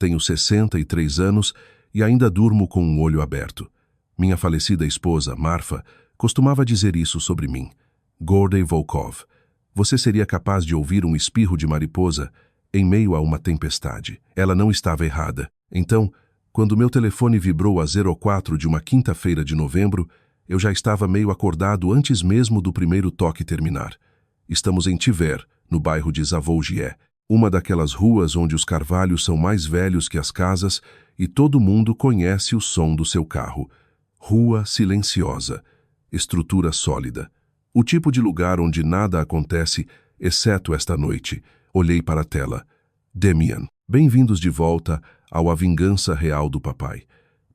Tenho 63 anos e ainda durmo com um olho aberto. Minha falecida esposa, Marfa, costumava dizer isso sobre mim. Gordey Volkov, você seria capaz de ouvir um espirro de mariposa em meio a uma tempestade. Ela não estava errada. Então, quando meu telefone vibrou às 04 de uma quinta-feira de novembro, eu já estava meio acordado antes mesmo do primeiro toque terminar. Estamos em Tiver, no bairro de Zavolgié, uma daquelas ruas onde os carvalhos são mais velhos que as casas e todo mundo conhece o som do seu carro. Rua silenciosa, estrutura sólida. O tipo de lugar onde nada acontece, exceto esta noite. Olhei para a tela. Damian, bem-vindos de volta ao A Vingança Real do Papai.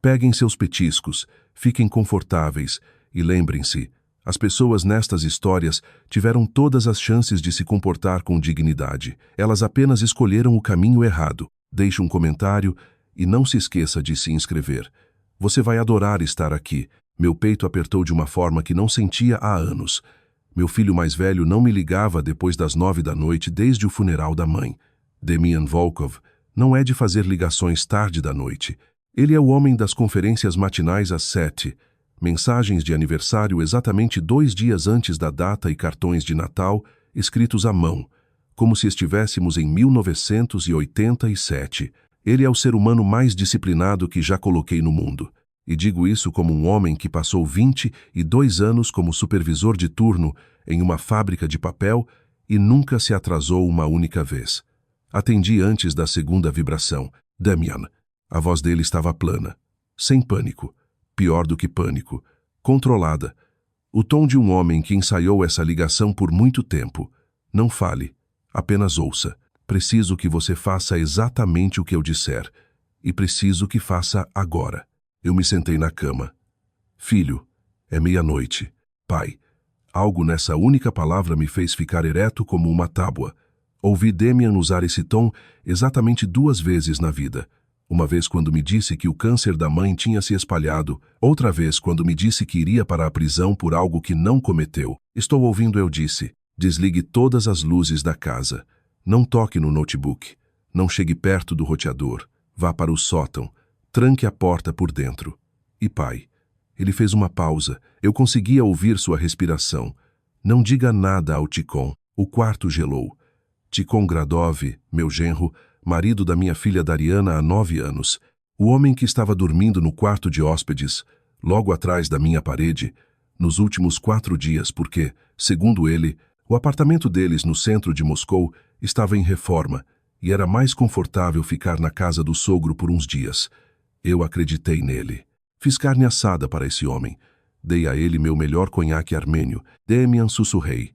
Peguem seus petiscos, fiquem confortáveis e lembrem-se, as pessoas nestas histórias tiveram todas as chances de se comportar com dignidade. Elas apenas escolheram o caminho errado. Deixe um comentário e não se esqueça de se inscrever. Você vai adorar estar aqui. Meu peito apertou de uma forma que não sentia há anos. Meu filho mais velho não me ligava depois das 9 da noite desde o funeral da mãe. Damian Volkov não é de fazer ligações tarde da noite. Ele é o homem das conferências matinais às 7. Mensagens de aniversário exatamente 2 dias antes da data e cartões de Natal escritos à mão, como se estivéssemos em 1987. Ele é o ser humano mais disciplinado que já coloquei no mundo. E digo isso como um homem que passou 22 anos como supervisor de turno em uma fábrica de papel e nunca se atrasou uma única vez. Atendi antes da segunda vibração. Damian. A voz dele estava plana, sem pânico. Pior do que pânico, controlada. O tom de um homem que ensaiou essa ligação por muito tempo. Não fale, apenas ouça. Preciso que você faça exatamente o que eu disser. E preciso que faça agora. Eu me sentei na cama. Filho, é meia-noite. Pai, algo nessa única palavra me fez ficar ereto como uma tábua. Ouvi Damian usar esse tom exatamente 2 vezes na vida. Uma vez quando me disse que o câncer da mãe tinha se espalhado, outra vez quando me disse que iria para a prisão por algo que não cometeu. Estou ouvindo, eu disse. Desligue todas as luzes da casa. Não toque no notebook. Não chegue perto do roteador. Vá para o sótão. Tranque a porta por dentro. E pai? Ele fez uma pausa. Eu conseguia ouvir sua respiração. Não diga nada ao Tikhon. O quarto gelou. Tikhon Gradov, meu genro, marido da minha filha Dariana há 9 anos, o homem que estava dormindo no quarto de hóspedes, logo atrás da minha parede, nos últimos 4 dias porque, segundo ele, o apartamento deles no centro de Moscou estava em reforma e era mais confortável ficar na casa do sogro por uns dias. Eu acreditei nele. Fiz carne assada para esse homem. Dei a ele meu melhor conhaque armênio. Damian, sussurrei.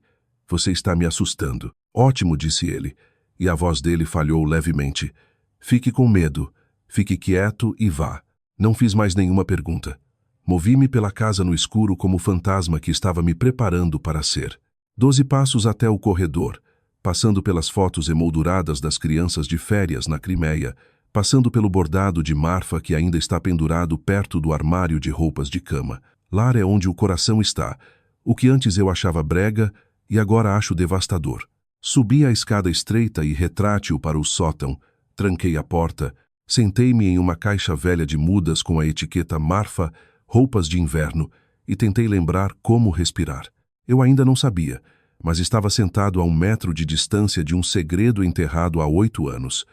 Você está me assustando. Ótimo, disse ele. E a voz dele falhou levemente. Fique com medo. Fique quieto e vá. Não fiz mais nenhuma pergunta. Movi-me pela casa no escuro como o fantasma que estava me preparando para ser. 12 passos até o corredor, passando pelas fotos emolduradas das crianças de férias na Crimeia, passando pelo bordado de Marfa que ainda está pendurado perto do armário de roupas de cama. Lá é onde o coração está, o que antes eu achava brega e agora acho devastador. Subi a escada estreita e retrátil para o sótão, tranquei a porta, sentei-me em uma caixa velha de mudas com a etiqueta Marfa, roupas de inverno, e tentei lembrar como respirar. Eu ainda não sabia, mas estava sentado a 1 metro de distância de um segredo enterrado há 8 anos.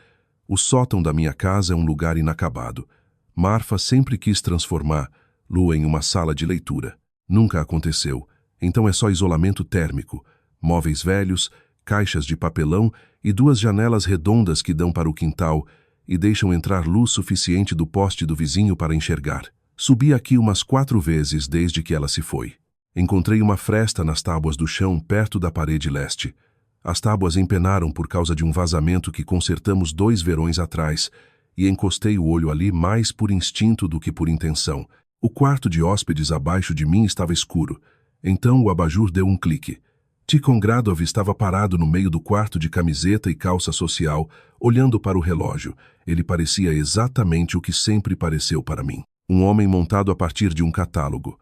O sótão da minha casa é um lugar inacabado. Marfa sempre quis transformar Lu em uma sala de leitura. Nunca aconteceu, então é só isolamento térmico, móveis velhos, caixas de papelão e 2 janelas redondas que dão para o quintal e deixam entrar luz suficiente do poste do vizinho para enxergar. Subi aqui umas 4 vezes desde que ela se foi. Encontrei uma fresta nas tábuas do chão perto da parede leste. As tábuas empenaram por causa de um vazamento que consertamos 2 verões atrás e encostei o olho ali mais por instinto do que por intenção. O quarto de hóspedes abaixo de mim estava escuro. Então o abajur deu um clique. Tikhon Gradov estava parado no meio do quarto de camiseta e calça social, olhando para o relógio. Ele parecia exatamente o que sempre pareceu para mim. Um homem montado a partir de um catálogo.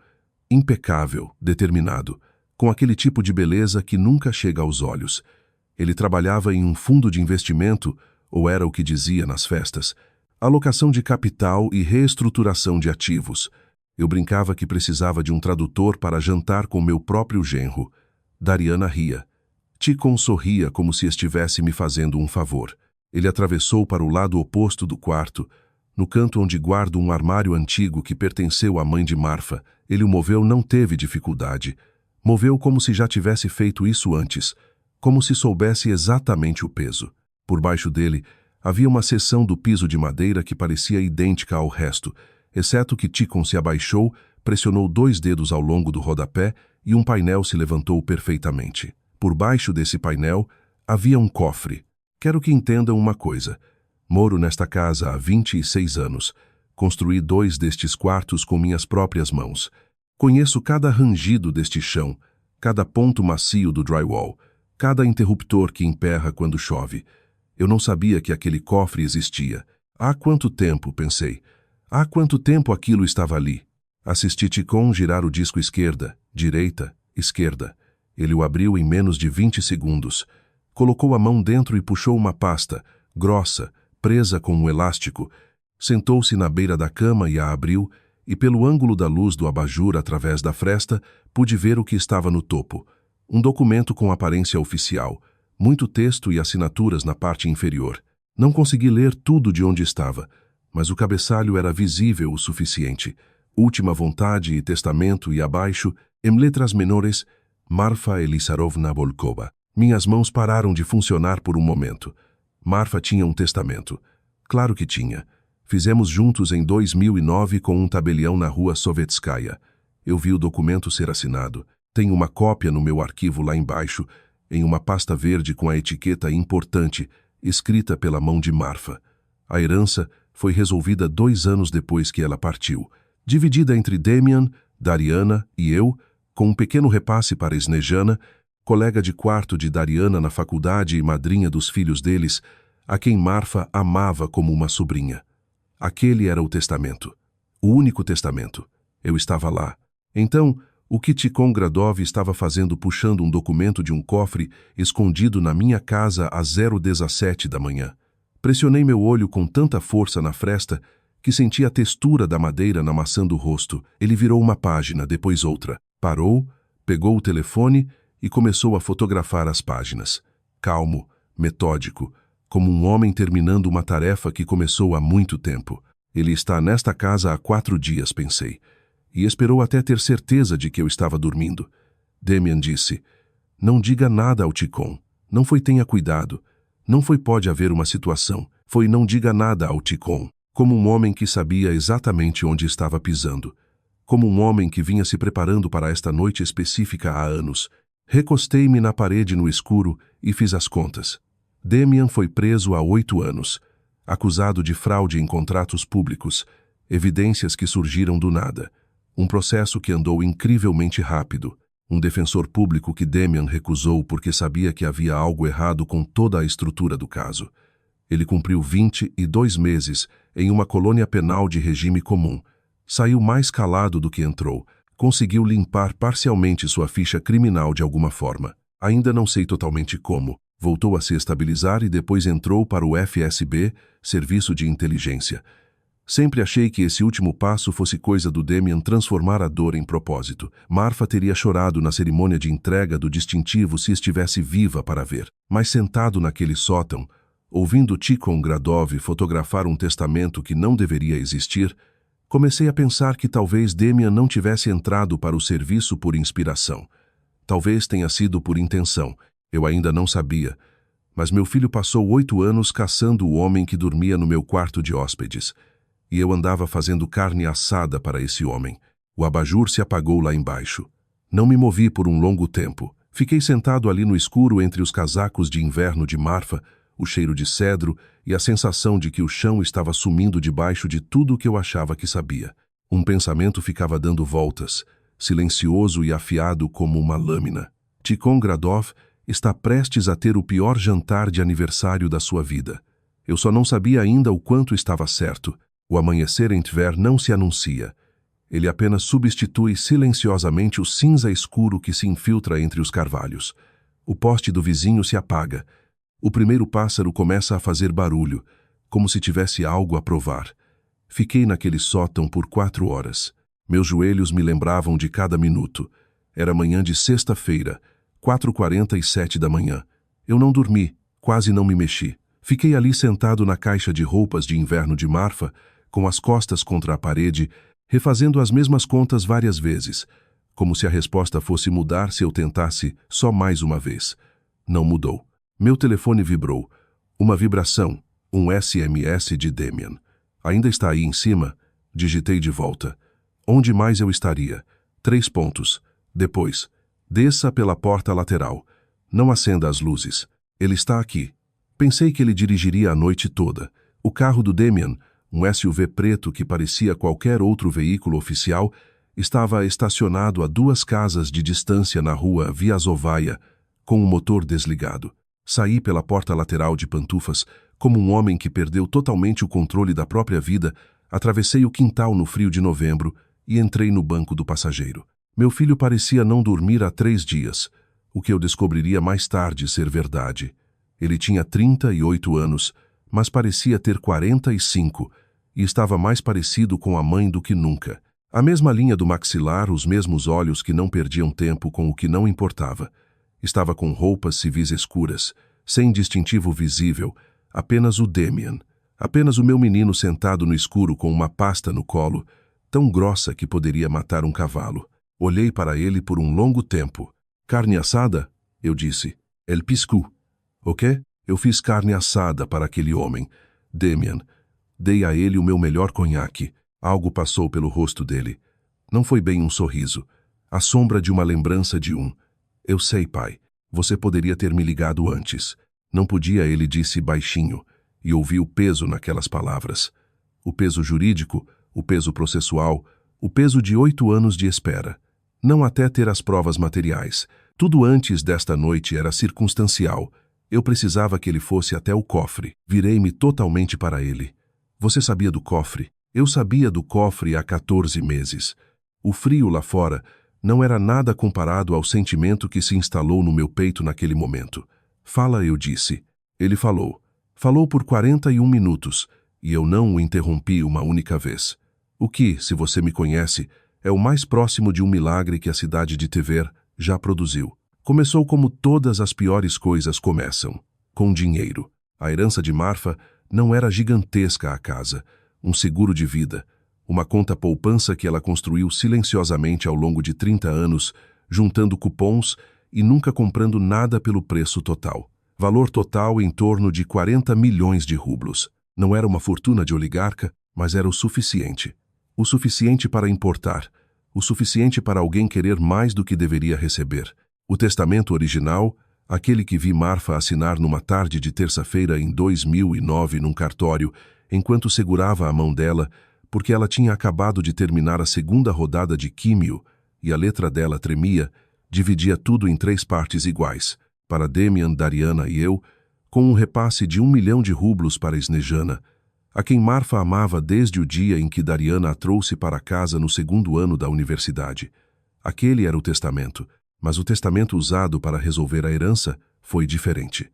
Impecável, determinado, com aquele tipo de beleza que nunca chega aos olhos. Ele trabalhava em um fundo de investimento, ou era o que dizia nas festas. alocação de capital e reestruturação de ativos. Eu brincava que precisava de um tradutor para jantar com meu próprio genro. Dariana ria. Ticon sorria como se estivesse me fazendo um favor. Ele atravessou para o lado oposto do quarto, no canto onde guardo um armário antigo que pertenceu à mãe de Marfa. Ele o moveu, não teve dificuldade. Moveu como se já tivesse feito isso antes, como se soubesse exatamente o peso. Por baixo dele, havia uma seção do piso de madeira que parecia idêntica ao resto, exceto que Ticon se abaixou, pressionou 2 dedos ao longo do rodapé e um painel se levantou perfeitamente. Por baixo desse painel, havia um cofre. Quero que entendam uma coisa. Moro nesta casa há 26 anos. Construí 2 destes quartos com minhas próprias mãos. Conheço cada rangido deste chão, cada ponto macio do drywall, cada interruptor que emperra quando chove. Eu não sabia que aquele cofre existia. Há quanto tempo, pensei. Há quanto tempo aquilo estava ali? Assisti Ticon girar o disco esquerda, direita, esquerda. Ele o abriu em menos de 20 segundos. Colocou a mão dentro e puxou uma pasta, grossa, presa com um elástico. Sentou-se na beira da cama e a abriu, e pelo ângulo da luz do abajur através da fresta, pude ver o que estava no topo. Um documento com aparência oficial, muito texto e assinaturas na parte inferior. Não consegui ler tudo de onde estava, mas o cabeçalho era visível o suficiente. Última vontade e testamento, e abaixo, em letras menores, Marfa Elisarovna Volkova. Minhas mãos pararam de funcionar por um momento. Marfa tinha um testamento. Claro que tinha. Fizemos juntos em 2009 com um tabelião na rua Sovetskaya. Eu vi o documento ser assinado. Tenho uma cópia no meu arquivo lá embaixo, em uma pasta verde com a etiqueta importante, escrita pela mão de Marfa. A herança foi resolvida 2 anos depois que ela partiu, dividida entre Demian, Dariana e eu, com um pequeno repasse para Snejana, colega de quarto de Dariana na faculdade e madrinha dos filhos deles, a quem Marfa amava como uma sobrinha. Aquele era o testamento. O único testamento. Eu estava lá. Então, o que Ticon Gradov estava fazendo puxando um documento de um cofre escondido na minha casa às 0h17 da manhã? Pressionei meu olho com tanta força na fresta que senti a textura da madeira na maçã do rosto. Ele virou uma página, depois outra. Parou, pegou o telefone e começou a fotografar as páginas. Calmo, metódico, como um homem terminando uma tarefa que começou há muito tempo. Ele está nesta casa há 4 dias, pensei. E esperou até ter certeza de que eu estava dormindo. Demian disse, não diga nada ao Ticon. Não foi tenha cuidado. Não foi pode haver uma situação. Foi não diga nada ao Ticon. Como um homem que sabia exatamente onde estava pisando. Como um homem que vinha se preparando para esta noite específica há anos. Recostei-me na parede no escuro e fiz as contas. Demian foi preso há 8 anos. Acusado de fraude em contratos públicos. Evidências que surgiram do nada. Um processo que andou incrivelmente rápido. Um defensor público que Demian recusou porque sabia que havia algo errado com toda a estrutura do caso. Ele cumpriu 22 meses em uma colônia penal de regime comum. Saiu mais calado do que entrou. Conseguiu limpar parcialmente sua ficha criminal de alguma forma. Ainda não sei totalmente como. Voltou a se estabilizar e depois entrou para o FSB, Serviço de Inteligência. Sempre achei que esse último passo fosse coisa do Demian transformar a dor em propósito. Marfa teria chorado na cerimônia de entrega do distintivo se estivesse viva para ver. Mas sentado naquele sótão, ouvindo Ticon Gradov fotografar um testamento que não deveria existir, comecei a pensar que talvez Demian não tivesse entrado para o serviço por inspiração. Talvez tenha sido por intenção. Eu ainda não sabia. Mas meu filho passou 8 anos caçando o homem que dormia no meu quarto de hóspedes. E eu andava fazendo carne assada para esse homem. O abajur se apagou lá embaixo. Não me movi por um longo tempo. Fiquei sentado ali no escuro entre os casacos de inverno de Marfa, o cheiro de cedro e a sensação de que o chão estava sumindo debaixo de tudo o que eu achava que sabia. Um pensamento ficava dando voltas, silencioso e afiado como uma lâmina. Ticon Gradov está prestes a ter o pior jantar de aniversário da sua vida. Eu só não sabia ainda o quanto estava certo. O amanhecer em Tver não se anuncia. Ele apenas substitui silenciosamente o cinza escuro que se infiltra entre os carvalhos. O poste do vizinho se apaga. O primeiro pássaro começa a fazer barulho. como se tivesse algo a provar. Fiquei naquele sótão por 4 horas. Meus joelhos me lembravam de cada minuto. Era manhã de sexta-feira, 4h47 da manhã. Eu não dormi, quase não me mexi. Fiquei ali sentado na caixa de roupas de inverno de Marfa, com as costas contra a parede, refazendo as mesmas contas várias vezes, como se a resposta fosse mudar se eu tentasse só mais uma vez. Não mudou. Meu telefone vibrou. Uma vibração, um SMS de Damian. Ainda está aí em cima? Digitei de volta. Onde mais eu estaria? 3 pontos. Depois, desça pela porta lateral. Não acenda as luzes. Ele está aqui. Pensei que ele dirigiria a noite toda. O carro do Damian, um SUV preto que parecia qualquer outro veículo oficial, estava estacionado a 2 casas de distância na rua Viazovaia, com o motor desligado. Saí pela porta lateral de pantufas, como um homem que perdeu totalmente o controle da própria vida, atravessei o quintal no frio de novembro e entrei no banco do passageiro. Meu filho parecia não dormir há 3 dias, o que eu descobriria mais tarde ser verdade. Ele tinha 38 anos, mas parecia ter 45 e estava mais parecido com a mãe do que nunca. A mesma linha do maxilar, os mesmos olhos que não perdiam tempo com o que não importava. Estava com roupas civis escuras, sem distintivo visível, apenas o Damian. Apenas o meu menino sentado no escuro com uma pasta no colo, tão grossa que poderia matar um cavalo. Olhei para ele por um longo tempo. Carne assada? Eu disse. El piscu. O quê? Eu fiz carne assada para aquele homem. Damian. Dei a ele o meu melhor conhaque. Algo passou pelo rosto dele. Não foi bem um sorriso. A sombra de uma lembrança de um. Eu sei, pai. Você poderia ter me ligado antes. Não podia, ele disse baixinho, e ouvi o peso naquelas palavras. O peso jurídico, o peso processual, o peso de 8 anos de espera. Não até ter as provas materiais. Tudo antes desta noite era circunstancial. Eu precisava que ele fosse até o cofre. Virei-me totalmente para ele. Você sabia do cofre? Eu sabia do cofre há 14 meses. O frio lá fora não era nada comparado ao sentimento que se instalou no meu peito naquele momento. Fala, eu disse. Ele falou. Falou por 41 minutos, e eu não o interrompi uma única vez. O que, se você me conhece, é o mais próximo de um milagre que a cidade de Tver já produziu. Começou como todas as piores coisas começam, com dinheiro. A herança de Marfa não era gigantesca a casa, um seguro de vida, uma conta poupança que ela construiu silenciosamente ao longo de 30 anos, juntando cupons e nunca comprando nada pelo preço total. Valor total em torno de 40 milhões de rublos. Não era uma fortuna de oligarca, mas era o suficiente. O suficiente para importar, o suficiente para alguém querer mais do que deveria receber. O testamento original, aquele que vi Marfa assinar numa tarde de terça-feira em 2009 num cartório, enquanto segurava a mão dela, porque ela tinha acabado de terminar a 2ª rodada de químio e a letra dela tremia, dividia tudo em 3 partes iguais, para Damian, Dariana e eu, com um repasse de 1 milhão de rublos para Snejana, a quem Marfa amava desde o dia em que Dariana a trouxe para casa no 2º ano da universidade. Aquele era o testamento, mas o testamento usado para resolver a herança foi diferente.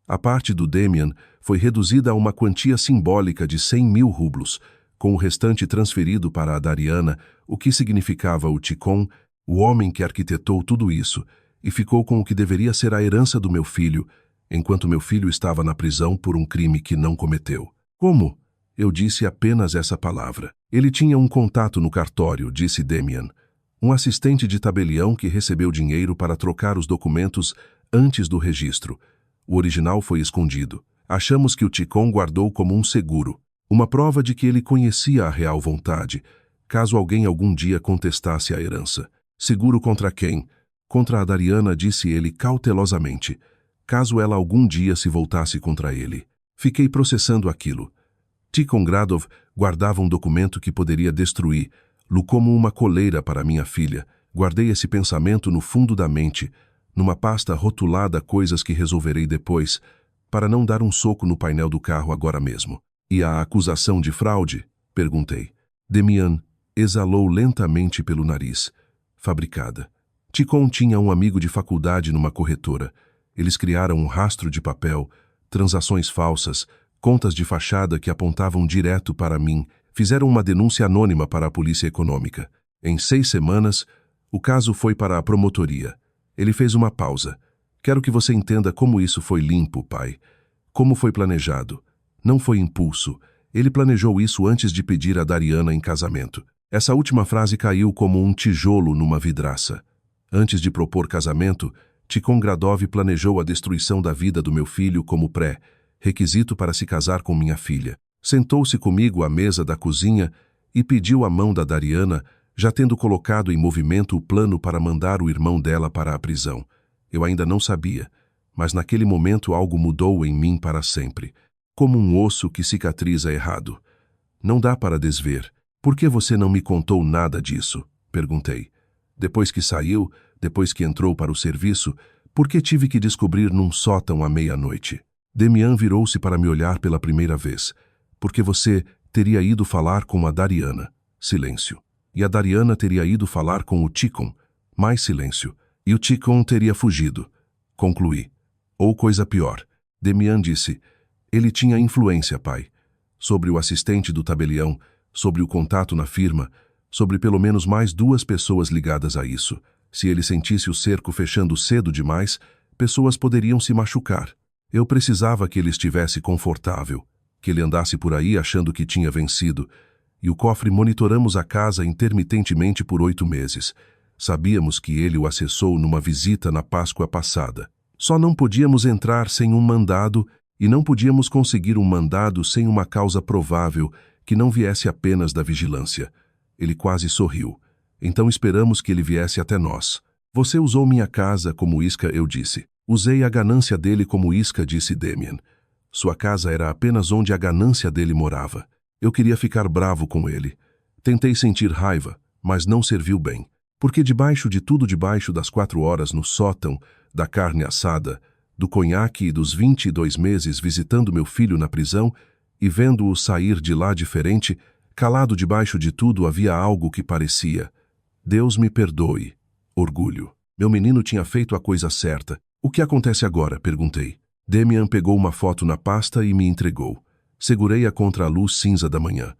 A parte do Damian foi reduzida a uma quantia simbólica de 100 mil rublos, com o restante transferido para a Dariana, o que significava o Ticon, o homem que arquitetou tudo isso, e ficou com o que deveria ser a herança do meu filho, enquanto meu filho estava na prisão por um crime que não cometeu. Como? Eu disse apenas essa palavra. Ele tinha um contato no cartório, disse Damian. Um assistente de tabelião que recebeu dinheiro para trocar os documentos antes do registro. O original foi escondido. Achamos que o Ticon guardou como um seguro, uma prova de que ele conhecia a real vontade, caso alguém algum dia contestasse a herança. Seguro contra quem? Contra a Dariana, disse ele cautelosamente, caso ela algum dia se voltasse contra ele. Fiquei processando aquilo. Ticon Gradov guardava um documento que poderia destruí-lo como uma coleira para minha filha. Guardei esse pensamento no fundo da mente, numa pasta rotulada coisas que resolverei depois, para não dar um soco no painel do carro agora mesmo. E a acusação de fraude? Perguntei. Damian exalou lentamente pelo nariz. Fabricada. Ticon tinha um amigo de faculdade numa corretora. Eles criaram um rastro de papel, transações falsas, contas de fachada que apontavam direto para mim, fizeram uma denúncia anônima para a Polícia Econômica. Em 6 semanas, o caso foi para a promotoria. Ele fez uma pausa. Quero que você entenda como isso foi limpo, pai. Como foi planejado. Não foi impulso. Ele planejou isso antes de pedir a Dariana em casamento. Essa última frase caiu como um tijolo numa vidraça. Antes de propor casamento, Tikhon Gradov planejou a destruição da vida do meu filho como pré-requisito para se casar com minha filha. Sentou-se comigo à mesa da cozinha e pediu a mão da Dariana, já tendo colocado em movimento o plano para mandar o irmão dela para a prisão. Eu ainda não sabia, mas naquele momento algo mudou em mim para sempre. Como um osso que cicatriza errado. Não dá para desver. Por que você não me contou nada disso? Perguntei. Depois que saiu, depois que entrou para o serviço, por que tive que descobrir num sótão à meia-noite? Demian virou-se para me olhar pela primeira vez. Porque você teria ido falar com a Dariana. Silêncio. E a Dariana teria ido falar com o Tikhon. Mais silêncio. E o Tikhon teria fugido. Concluí. Ou coisa pior. Demian disse, ele tinha influência, pai. Sobre o assistente do tabelião, sobre o contato na firma, sobre pelo menos mais 2 pessoas ligadas a isso. Se ele sentisse o cerco fechando cedo demais, pessoas poderiam se machucar. Eu precisava que ele estivesse confortável, que ele andasse por aí achando que tinha vencido. E o cofre monitoramos a casa intermitentemente por 8 meses. Sabíamos que ele o acessou numa visita na Páscoa passada. Só não podíamos entrar sem um mandado e não podíamos conseguir um mandado sem uma causa provável que não viesse apenas da vigilância. Ele quase sorriu. Então esperamos que ele viesse até nós. Você usou minha casa como isca, eu disse. Usei a ganância dele como isca, disse Demian. Sua casa era apenas onde a ganância dele morava. Eu queria ficar bravo com ele. Tentei sentir raiva, mas não serviu bem. Porque debaixo de tudo, debaixo das 4 horas no sótão, da carne assada, do conhaque e dos 22 meses visitando meu filho na prisão e vendo-o sair de lá diferente, calado debaixo de tudo havia algo que parecia. Deus me perdoe. Orgulho. Meu menino tinha feito a coisa certa. O que acontece agora? Perguntei. Demian pegou uma foto na pasta e me entregou. Segurei-a contra a luz cinza da manhã.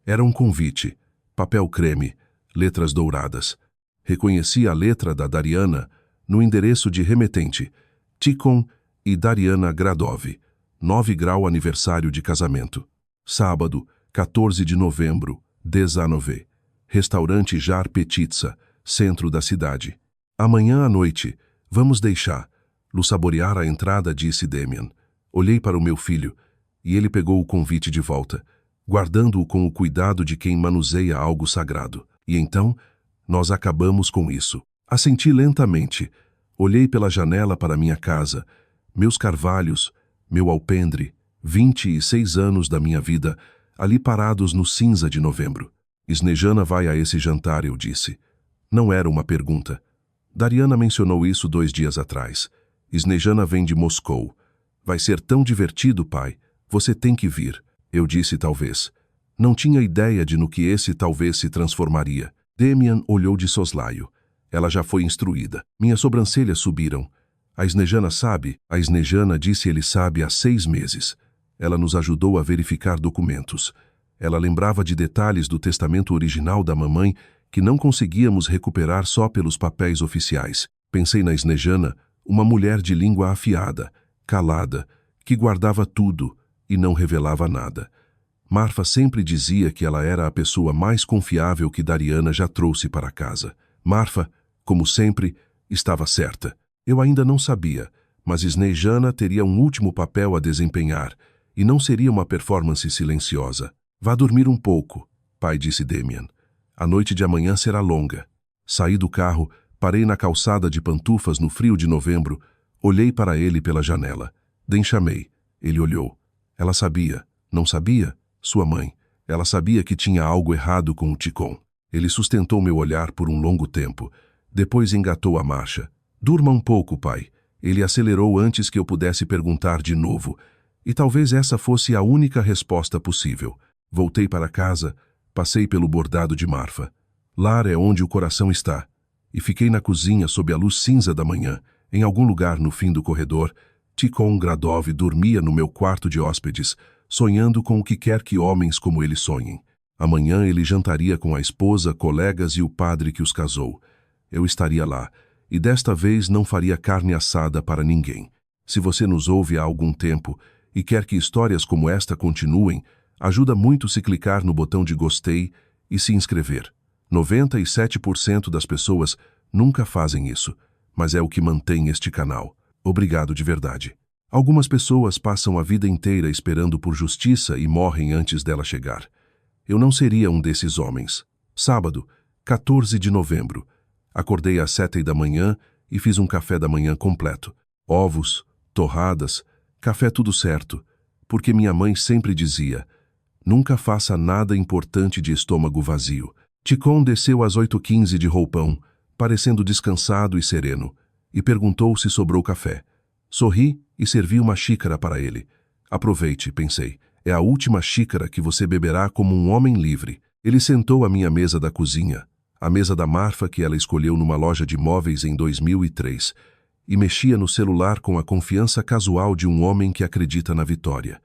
Era um convite. Papel creme. Letras douradas. Reconheci a letra da Dariana no endereço de remetente. Tikhon e Dariana Gradov. 9 grau aniversário de casamento. Sábado, 14 de novembro, 19. Restaurante Jar Petitsa, centro da cidade. Amanhã à noite, vamos deixar. Saborear a entrada, disse Demian. Olhei para o meu filho, e ele pegou o convite de volta, guardando-o com o cuidado de quem manuseia algo sagrado. E então, nós acabamos com isso. Assenti lentamente. Olhei pela janela para minha casa, meus carvalhos, meu alpendre, 26 anos da minha vida, ali parados no cinza de novembro. Snejana vai a esse jantar, eu disse. Não era uma pergunta. Dariana mencionou isso 2 dias atrás. Snejana vem de Moscou. Vai ser tão divertido, pai. Você tem que vir. Eu disse talvez. Não tinha ideia de no que esse talvez se transformaria. Demian olhou de soslaio. Ela já foi instruída. Minhas sobrancelhas subiram. A Snejana sabe? A Snejana disse ele sabe há 6 meses. Ela nos ajudou a verificar documentos. Ela lembrava de detalhes do testamento original da mamãe que não conseguíamos recuperar só pelos papéis oficiais. Pensei na Snejana, uma mulher de língua afiada, calada, que guardava tudo e não revelava nada. Marfa sempre dizia que ela era a pessoa mais confiável que Dariana já trouxe para casa. Marfa, como sempre, estava certa. Eu ainda não sabia, mas Snejana teria um último papel a desempenhar, e não seria uma performance silenciosa. Vá dormir um pouco, pai, disse Demian. A noite de amanhã será longa. Saí do carro, parei na calçada de pantufas no frio de novembro, olhei para ele pela janela. Chamei. Ele olhou. Ela sabia. Não sabia? Sua mãe. Ela sabia que tinha algo errado com o Tikhon. Ele sustentou meu olhar por um longo tempo. Depois engatou a marcha. Durma um pouco, pai. Ele acelerou antes que eu pudesse perguntar de novo. E talvez essa fosse a única resposta possível. Voltei para casa, passei pelo bordado de Marfa. Lar é onde o coração está. E fiquei na cozinha sob a luz cinza da manhã. Em algum lugar no fim do corredor, Tikhon Gradov dormia no meu quarto de hóspedes, sonhando com o que quer que homens como ele sonhem. Amanhã ele jantaria com a esposa, colegas e o padre que os casou. Eu estaria lá, e desta vez não faria carne assada para ninguém. Se você nos ouve há algum tempo e quer que histórias como esta continuem, ajuda muito se clicar no botão de gostei e se inscrever. 97% das pessoas nunca fazem isso, mas é o que mantém este canal. Obrigado de verdade. Algumas pessoas passam a vida inteira esperando por justiça e morrem antes dela chegar. Eu não seria um desses homens. Sábado, 14 de novembro. Acordei às 7 da manhã e fiz um café da manhã completo. Ovos, torradas, café tudo certo, porque minha mãe sempre dizia: nunca faça nada importante de estômago vazio. Ticon desceu às 8h15 de roupão, parecendo descansado e sereno, e perguntou se sobrou café. Sorri e servi uma xícara para ele. Aproveite, pensei. É a última xícara que você beberá como um homem livre. Ele sentou à minha mesa da cozinha, a mesa da Marfa que ela escolheu numa loja de móveis em 2003, e mexia no celular com a confiança casual de um homem que acredita na vitória.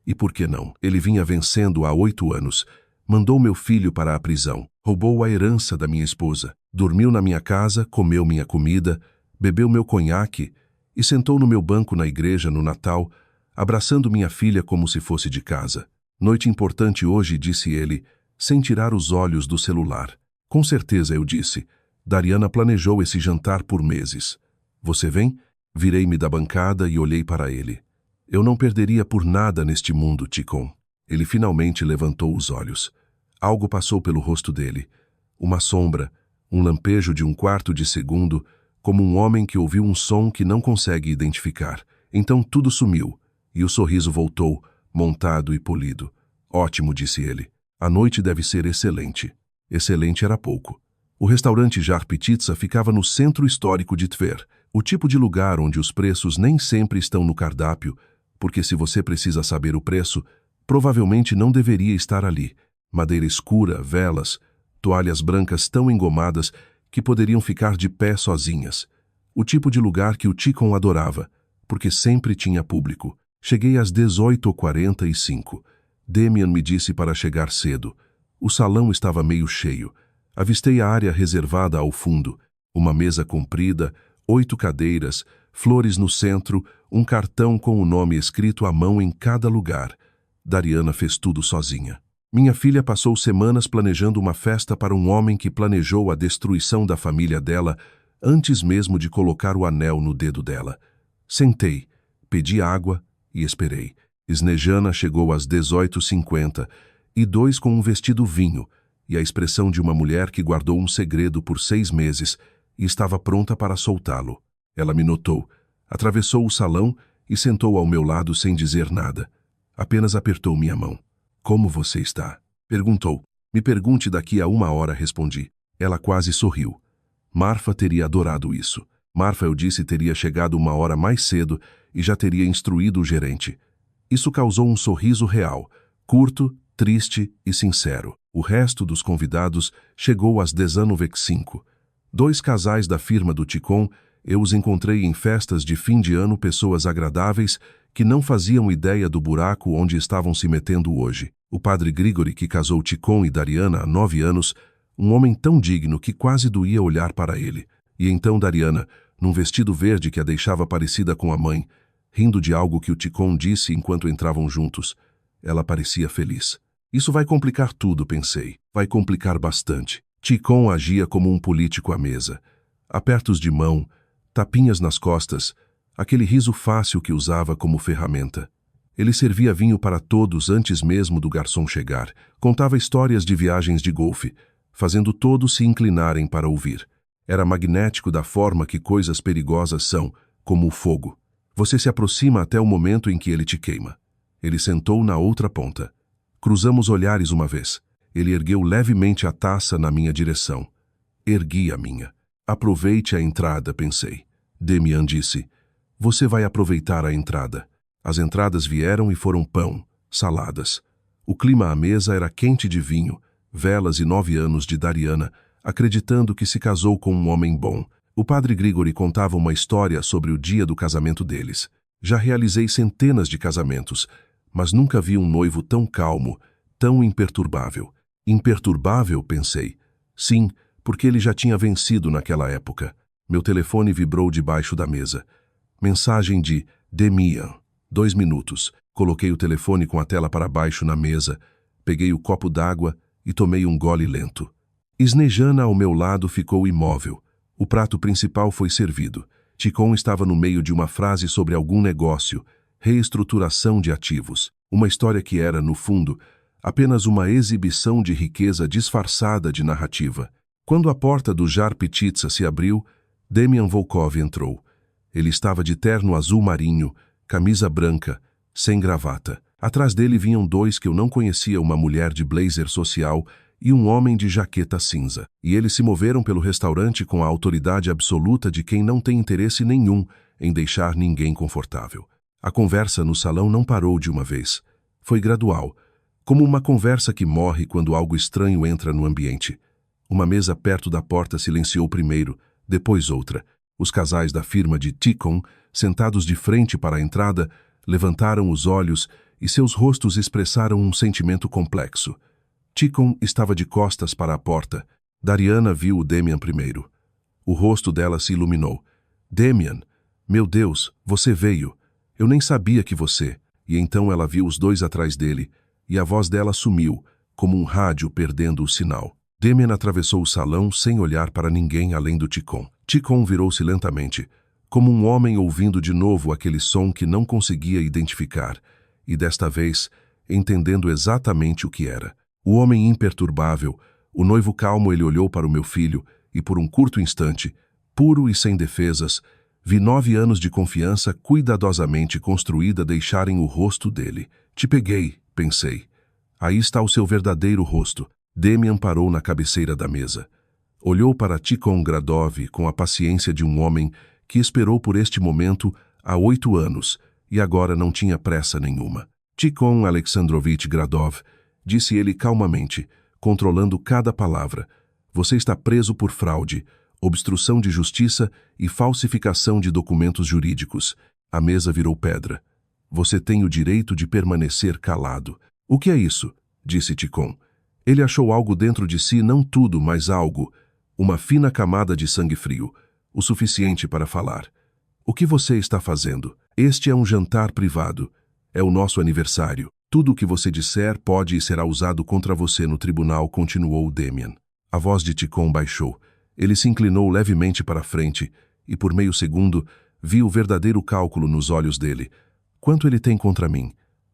E por que não? Ele vinha vencendo há 8 anos. Mandou meu filho para a prisão. Roubou a herança da minha esposa. Dormiu na minha casa, comeu minha comida, bebeu meu conhaque e sentou no meu banco na igreja no Natal, abraçando minha filha como se fosse de casa. Noite importante hoje, disse ele, sem tirar os olhos do celular. Com certeza, eu disse. Dariana planejou esse jantar por meses. Você vem? Virei-me da bancada e olhei para ele. Eu não perderia por nada neste mundo, Ticon. Ele finalmente levantou os olhos. Algo passou pelo rosto dele. Uma sombra, um lampejo de 1/4 de segundo, como um homem que ouviu um som que não consegue identificar. Então tudo sumiu, e o sorriso voltou, montado e polido. Ótimo, disse ele. A noite deve ser excelente. Excelente era pouco. O restaurante Jar Pizza ficava no centro histórico de Tver, o tipo de lugar onde os preços nem sempre estão no cardápio, porque se você precisa saber o preço, provavelmente não deveria estar ali. Madeira escura, velas, toalhas brancas tão engomadas que poderiam ficar de pé sozinhas. O tipo de lugar que o Ticon adorava, porque sempre tinha público. Cheguei às 18h45. Damian me disse para chegar cedo. O salão estava meio cheio. Avistei a área reservada ao fundo. Uma mesa comprida, 8 cadeiras, flores no centro, um cartão com o nome escrito à mão em cada lugar. Dariana fez tudo sozinha. Minha filha passou semanas planejando uma festa para um homem que planejou a destruição da família dela antes mesmo de colocar o anel no dedo dela. Sentei, pedi água e esperei. Snejana chegou às 18h50, e 2 com um vestido vinho, e a expressão de uma mulher que guardou um segredo por 6 meses e estava pronta para soltá-lo. Ela me notou, atravessou o salão e sentou ao meu lado sem dizer nada. Apenas apertou minha mão. Como você está? Perguntou. Me pergunte daqui a 1 hora, respondi. Ela quase sorriu. Marfa teria adorado isso. Marfa, eu disse, teria chegado 1 hora mais cedo e já teria instruído o gerente. Isso causou um sorriso real, curto, triste e sincero. O resto dos convidados chegou às 19h05. 2 casais da firma do Ticon, eu os encontrei em festas de fim de ano, pessoas agradáveis que não faziam ideia do buraco onde estavam se metendo hoje. O padre Grigori, que casou Ticon e Dariana há 9 anos, um homem tão digno que quase doía olhar para ele. E então Dariana, num vestido verde que a deixava parecida com a mãe, rindo de algo que o Ticon disse enquanto entravam juntos. Ela parecia feliz. Isso vai complicar tudo, pensei. Vai complicar bastante. Ticon agia como um político à mesa. Apertos de mão, tapinhas nas costas, aquele riso fácil que usava como ferramenta. Ele servia vinho para todos antes mesmo do garçom chegar. Contava histórias de viagens de golfe, fazendo todos se inclinarem para ouvir. Era magnético da forma que coisas perigosas são, como o fogo. Você se aproxima até o momento em que ele te queima. Ele sentou na outra ponta. Cruzamos olhares uma vez. Ele ergueu levemente a taça na minha direção. Ergui a minha. Aproveite a entrada, pensei. Damian disse. Você vai aproveitar a entrada. As entradas vieram e foram pão, saladas. O clima à mesa era quente de vinho, velas e 9 anos de Dariana, acreditando que se casou com um homem bom. O padre Grigori contava uma história sobre o dia do casamento deles. Já realizei centenas de casamentos, mas nunca vi um noivo tão calmo, tão imperturbável. Imperturbável, pensei. Sim, porque ele já tinha vencido naquela época. Meu telefone vibrou debaixo da mesa. Mensagem de Demian. 2 minutos. Coloquei o telefone com a tela para baixo na mesa, peguei o copo d'água e tomei um gole lento. Snejana ao meu lado ficou imóvel. O prato principal foi servido. Ticon estava no meio de uma frase sobre algum negócio, reestruturação de ativos, uma história que era, no fundo, apenas uma exibição de riqueza disfarçada de narrativa. Quando a porta do Jar Pititsa se abriu, Demian Volkov entrou. Ele estava de terno azul marinho, camisa branca, sem gravata. Atrás dele vinham 2 que eu não conhecia, uma mulher de blazer social e um homem de jaqueta cinza. E eles se moveram pelo restaurante com a autoridade absoluta de quem não tem interesse nenhum em deixar ninguém confortável. A conversa no salão não parou de uma vez. Foi gradual, como uma conversa que morre quando algo estranho entra no ambiente. Uma mesa perto da porta silenciou primeiro, depois outra. Os casais da firma de Ticon, sentados de frente para a entrada, levantaram os olhos e seus rostos expressaram um sentimento complexo. Ticon estava de costas para a porta. Dariana viu o Demian primeiro. O rosto dela se iluminou. Demian, meu Deus, você veio. Eu nem sabia que você... E então ela viu os 2 atrás dele, e a voz dela sumiu, como um rádio perdendo o sinal. Demian atravessou o salão sem olhar para ninguém além do Ticon. Ticon virou-se lentamente, como um homem ouvindo de novo aquele som que não conseguia identificar, e desta vez, entendendo exatamente o que era. O homem imperturbável, o noivo calmo, ele olhou para o meu filho, e por um curto instante, puro e sem defesas, vi 9 anos de confiança cuidadosamente construída deixarem o rosto dele. Te peguei, pensei. Aí está o seu verdadeiro rosto. Demian parou na cabeceira da mesa. Olhou para Ticon Gradov com a paciência de um homem que esperou por este momento há 8 anos e agora não tinha pressa nenhuma. Ticon Alexandrovich Gradov, disse ele calmamente, controlando cada palavra. Você está preso por fraude, obstrução de justiça e falsificação de documentos jurídicos. A mesa virou pedra. Você tem o direito de permanecer calado. O que é isso? Disse Ticon. Ele achou algo dentro de si, não tudo, mas algo. Uma fina camada de sangue frio. O suficiente para falar. O que você está fazendo? Este é um jantar privado. É o nosso aniversário. Tudo o que você disser pode e será usado contra você no tribunal, continuou Demian. A voz de Ticon baixou. Ele se inclinou levemente para a frente e, por meio segundo, vi o verdadeiro cálculo nos olhos dele. Quanto ele tem contra mim?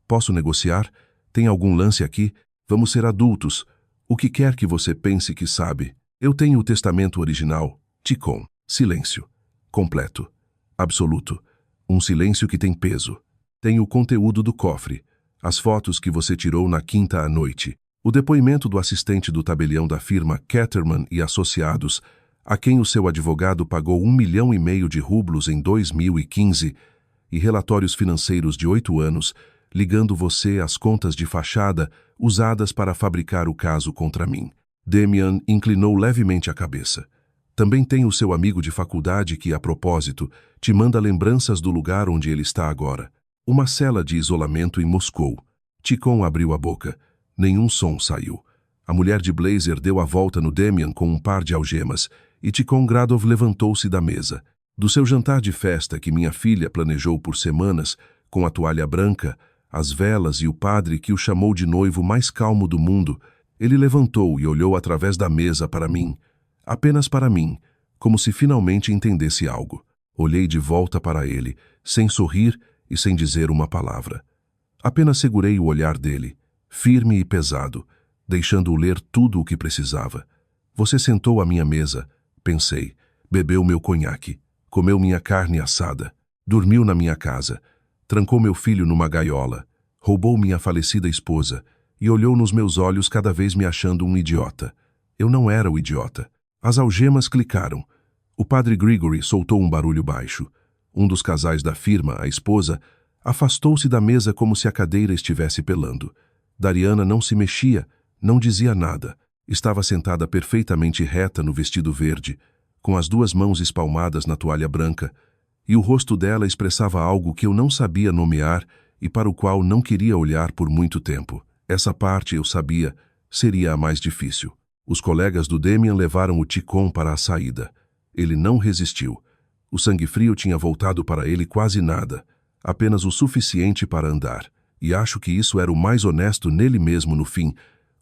Posso negociar? Tem algum lance aqui? Vamos ser adultos. O que quer que você pense que sabe. Eu tenho o testamento original. Ticon. Silêncio. Completo. Absoluto. Um silêncio que tem peso. Tenho o conteúdo do cofre. As fotos que você tirou na quinta à noite. O depoimento do assistente do tabelião da firma Ketterman e Associados, a quem o seu advogado pagou 1,5 milhão de rublos em 2015, e relatórios financeiros de 8 anos, ligando você às contas de fachada usadas para fabricar o caso contra mim. Demian inclinou levemente a cabeça. Também tem o seu amigo de faculdade que, a propósito, te manda lembranças do lugar onde ele está agora. Uma cela de isolamento em Moscou. Ticon abriu a boca. Nenhum som saiu. A mulher de blazer deu a volta no Demian com um par de algemas e Ticon Gradov levantou-se da mesa. Do seu jantar de festa que minha filha planejou por semanas, com a toalha branca, as velas e o padre que o chamou de noivo mais calmo do mundo, ele levantou e olhou através da mesa para mim, apenas para mim, como se finalmente entendesse algo. Olhei de volta para ele, sem sorrir e sem dizer uma palavra. Apenas segurei o olhar dele, firme e pesado, deixando-o ler tudo o que precisava. Você sentou à minha mesa, pensei, bebeu meu conhaque, comeu minha carne assada, dormiu na minha casa, trancou meu filho numa gaiola, roubou minha falecida esposa e olhou nos meus olhos cada vez me achando um idiota. Eu não era o idiota. As algemas clicaram. O padre Grigory soltou um barulho baixo. Um dos casais da firma, a esposa, afastou-se da mesa como se a cadeira estivesse pelando. Dariana não se mexia, não dizia nada. Estava sentada perfeitamente reta no vestido verde, com as 2 mãos espalmadas na toalha branca, e o rosto dela expressava algo que eu não sabia nomear e para o qual não queria olhar por muito tempo. Essa parte, eu sabia, seria a mais difícil. Os colegas do Damian levaram o Ticon para a saída. Ele não resistiu. O sangue frio tinha voltado para ele quase nada, apenas o suficiente para andar. E acho que isso era o mais honesto nele mesmo no fim.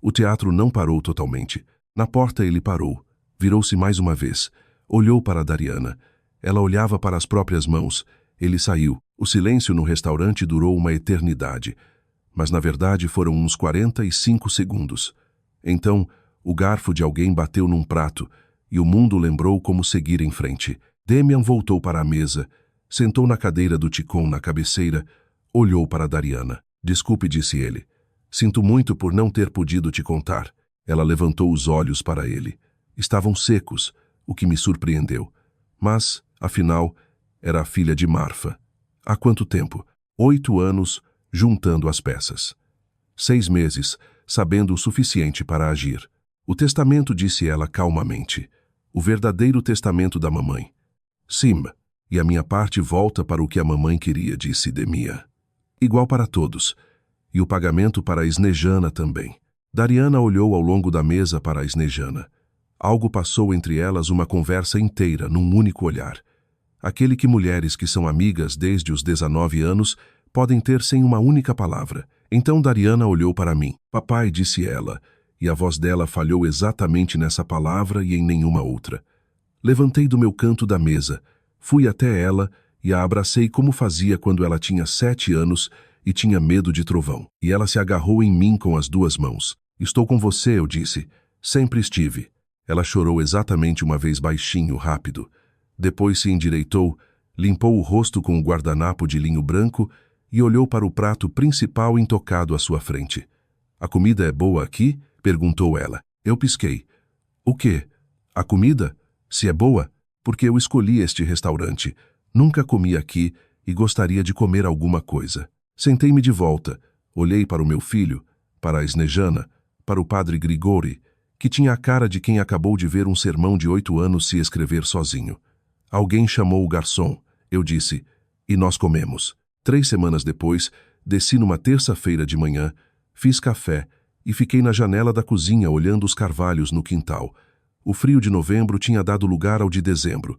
O teatro não parou totalmente. Na porta ele parou, virou-se mais uma vez, olhou para Dariana. Ela olhava para as próprias mãos. Ele saiu. O silêncio no restaurante durou uma eternidade. Mas na verdade foram uns 45 segundos. Então, o garfo de alguém bateu num prato, e o mundo lembrou como seguir em frente. Damian voltou para a mesa, sentou na cadeira do Ticon na cabeceira, olhou para Dariana. Desculpe, disse ele. Sinto muito por não ter podido te contar. Ela levantou os olhos para ele. Estavam secos, o que me surpreendeu. Mas, afinal, era a filha de Marfa. Há quanto tempo? 8 anos, juntando as peças. 6 meses, sabendo o suficiente para agir. O testamento, disse ela calmamente. O verdadeiro testamento da mamãe. Sim, e a minha parte volta para o que a mamãe queria, disse Demia. Igual para todos. E o pagamento para a Snejana também. Dariana olhou ao longo da mesa para a Snejana. Algo passou entre elas, uma conversa inteira, num único olhar. Aquele que mulheres que são amigas desde os 19 anos podem ter sem uma única palavra. Então Dariana olhou para mim. Papai, disse ela, e a voz dela falhou exatamente nessa palavra e em nenhuma outra. Levantei do meu canto da mesa, fui até ela e a abracei como fazia quando ela tinha 7 anos e tinha medo de trovão. E ela se agarrou em mim com as 2 mãos. Estou com você, eu disse. Sempre estive. Ela chorou exatamente uma vez baixinho, rápido. Depois se endireitou, limpou o rosto com o guardanapo de linho branco e olhou para o prato principal intocado à sua frente. A comida é boa aqui? Perguntou ela. Eu pisquei. O quê? A comida? Se é boa? Porque eu escolhi este restaurante. Nunca comi aqui e gostaria de comer alguma coisa. Sentei-me de volta, olhei para o meu filho, para a Snejana, para o padre Grigori, que tinha a cara de quem acabou de ver um sermão de 8 anos se escrever sozinho. Alguém chamou o garçom, eu disse, e nós comemos. 3 semanas depois, desci numa terça-feira de manhã, fiz café e fiquei na janela da cozinha olhando os carvalhos no quintal. O frio de novembro tinha dado lugar ao de dezembro.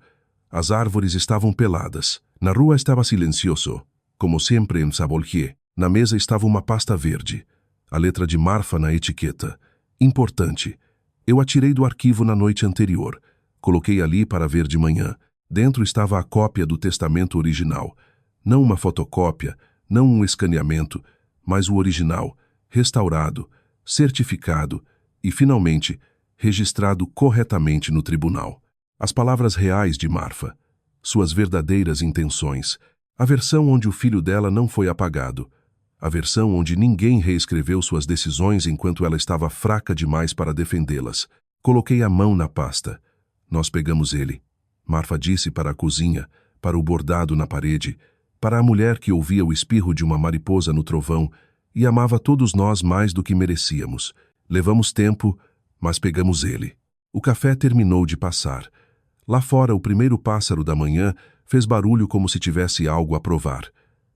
As árvores estavam peladas. Na rua estava silencioso, como sempre em Sabolquier. Na mesa estava uma pasta verde. A letra de Marfa na etiqueta. Importante. Eu a tirei do arquivo na noite anterior. Coloquei ali para ver de manhã. Dentro estava a cópia do testamento original. Não uma fotocópia, não um escaneamento, mas o original, restaurado, certificado e, finalmente, registrado corretamente no tribunal. As palavras reais de Marfa, suas verdadeiras intenções, a versão onde o filho dela não foi apagado, a versão onde ninguém reescreveu suas decisões enquanto ela estava fraca demais para defendê-las. Coloquei a mão na pasta. Nós pegamos ele. Marfa disse para a cozinha, para o bordado na parede, para a mulher que ouvia o espirro de uma mariposa no trovão e amava todos nós mais do que merecíamos. Levamos tempo, mas pegamos ele. O café terminou de passar. Lá fora, o primeiro pássaro da manhã fez barulho como se tivesse algo a provar.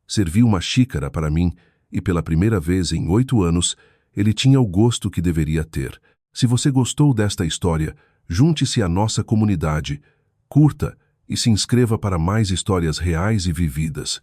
Serviu uma xícara para mim e, pela primeira vez em 8 anos, ele tinha o gosto que deveria ter. Se você gostou desta história, junte-se à nossa comunidade, curta e se inscreva para mais histórias reais e vividas.